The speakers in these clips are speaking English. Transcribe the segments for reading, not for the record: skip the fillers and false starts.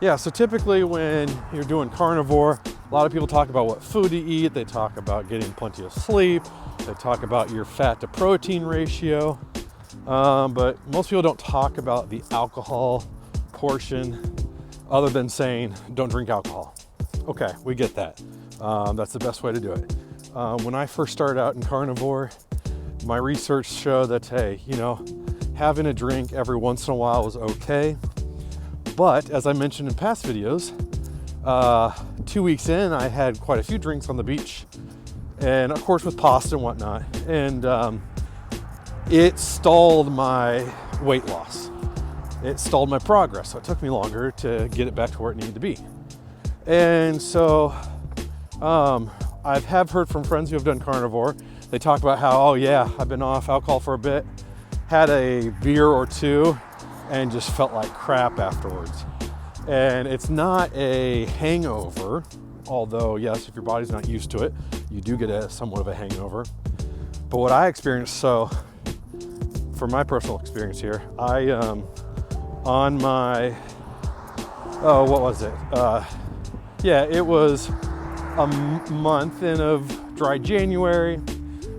Yeah, so typically when you're doing carnivore, a lot of people talk about what food to eat. They talk about getting plenty of sleep. They talk about your fat to protein ratio. But most people don't talk about the alcohol portion other than saying, don't drink alcohol. Okay, we get that. That's the best way to do it. When I first started out in carnivore, my research showed that, hey, you know, having a drink every once in a while was okay. But as I mentioned in past videos, 2 weeks in, I had quite a few drinks on the beach, and of course with pasta and whatnot. And it stalled my weight loss. It stalled my progress. So it took me longer to get it back to where it needed to be. And so I have heard from friends who have done carnivore. They talk about how, oh yeah, I've been off alcohol for a bit, had a beer or two, and just felt like crap afterwards. And it's not a hangover, although yes, if your body's not used to it, you do get somewhat of a hangover. But what I experienced, so for my personal experience here, I on my, what was it? Yeah, it was a month in of dry January.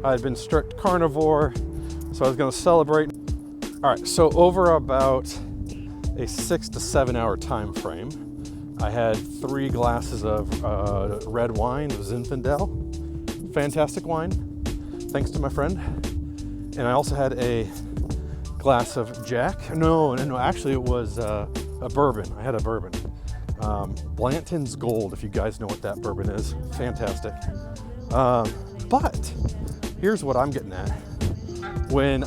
I had been strict carnivore, so I was gonna celebrate. All right, so over about a 6 to 7 hour time frame, I had 3 glasses of red wine, Zinfandel. Fantastic wine, thanks to my friend. And I also had a glass of Jack. No, actually it was a bourbon. I had a bourbon. Blanton's Gold, if you guys know what that bourbon is. Fantastic. But here's what I'm getting at. When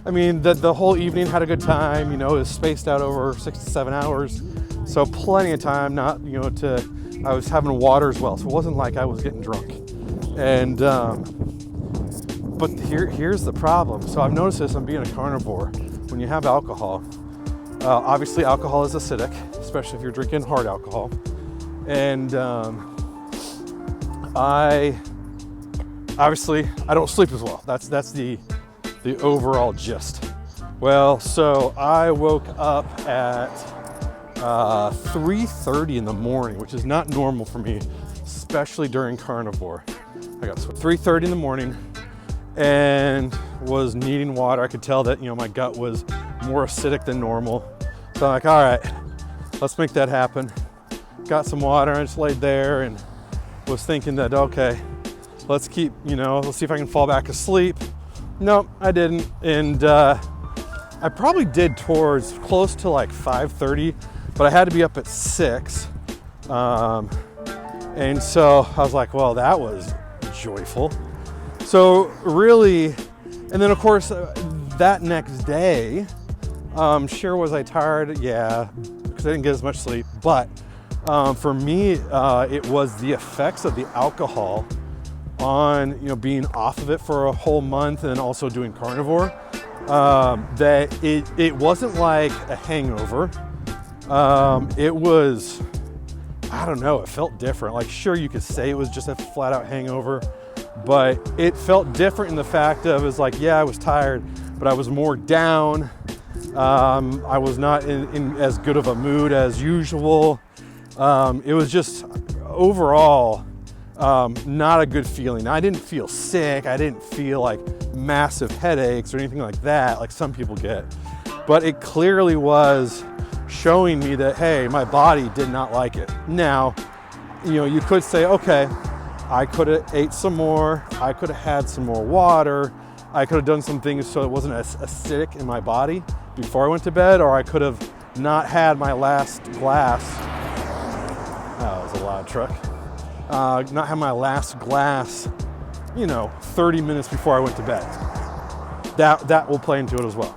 mean, the whole evening had a good time, you know, it was spaced out over 6 to 7 hours. So plenty of time, not, you know, I was having water as well. So it wasn't like I was getting drunk. And, but here's the problem. So I've noticed this on being a carnivore. When you have alcohol, obviously alcohol is acidic, especially if you're drinking hard alcohol. And I don't sleep as well. That's the overall gist. Well, so I woke up at 3:30 in the morning, which is not normal for me, especially during carnivore. I got 3:30 in the morning and was needing water. I could tell that, you know, my gut was more acidic than normal. So I'm like, all right, let's make that happen. Got some water, I just laid there and was thinking that, okay, let's keep, you know, let's see if I can fall back asleep. Nope, I didn't. And I probably did towards close to like 5:30, but I had to be up at 6. And so I was like, well, that was joyful. So really, and then of course, that next day, sure was I tired? Yeah, because I didn't get as much sleep. But for me, it was the effects of the alcohol on, you know, being off of it for a whole month and also doing carnivore, that it wasn't like a hangover. It was, I don't know, it felt different. Like, sure, you could say it was just a flat out hangover, but it felt different in the fact of, it's like, yeah, I was tired, but I was more down. I was not in as good of a mood as usual. It was just overall not a good feeling. I didn't feel sick. I didn't feel like massive headaches or anything like that, like some people get. But it clearly was showing me that, hey, my body did not like it. Now, you know, you could say, okay, I could have ate some more. I could have had some more water. I could have done some things so it wasn't as acidic in my body before I went to bed, or I could have not had my last glass. Oh, that was a loud truck. Not have my last glass, you know, 30 minutes before I went to bed. That will play into it as well.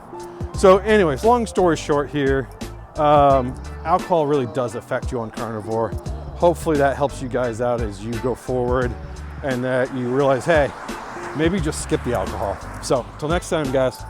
So anyways, long story short here, alcohol really does affect you on carnivore. Hopefully that helps you guys out as you go forward and that you realize, hey, maybe just skip the alcohol. So until next time, guys.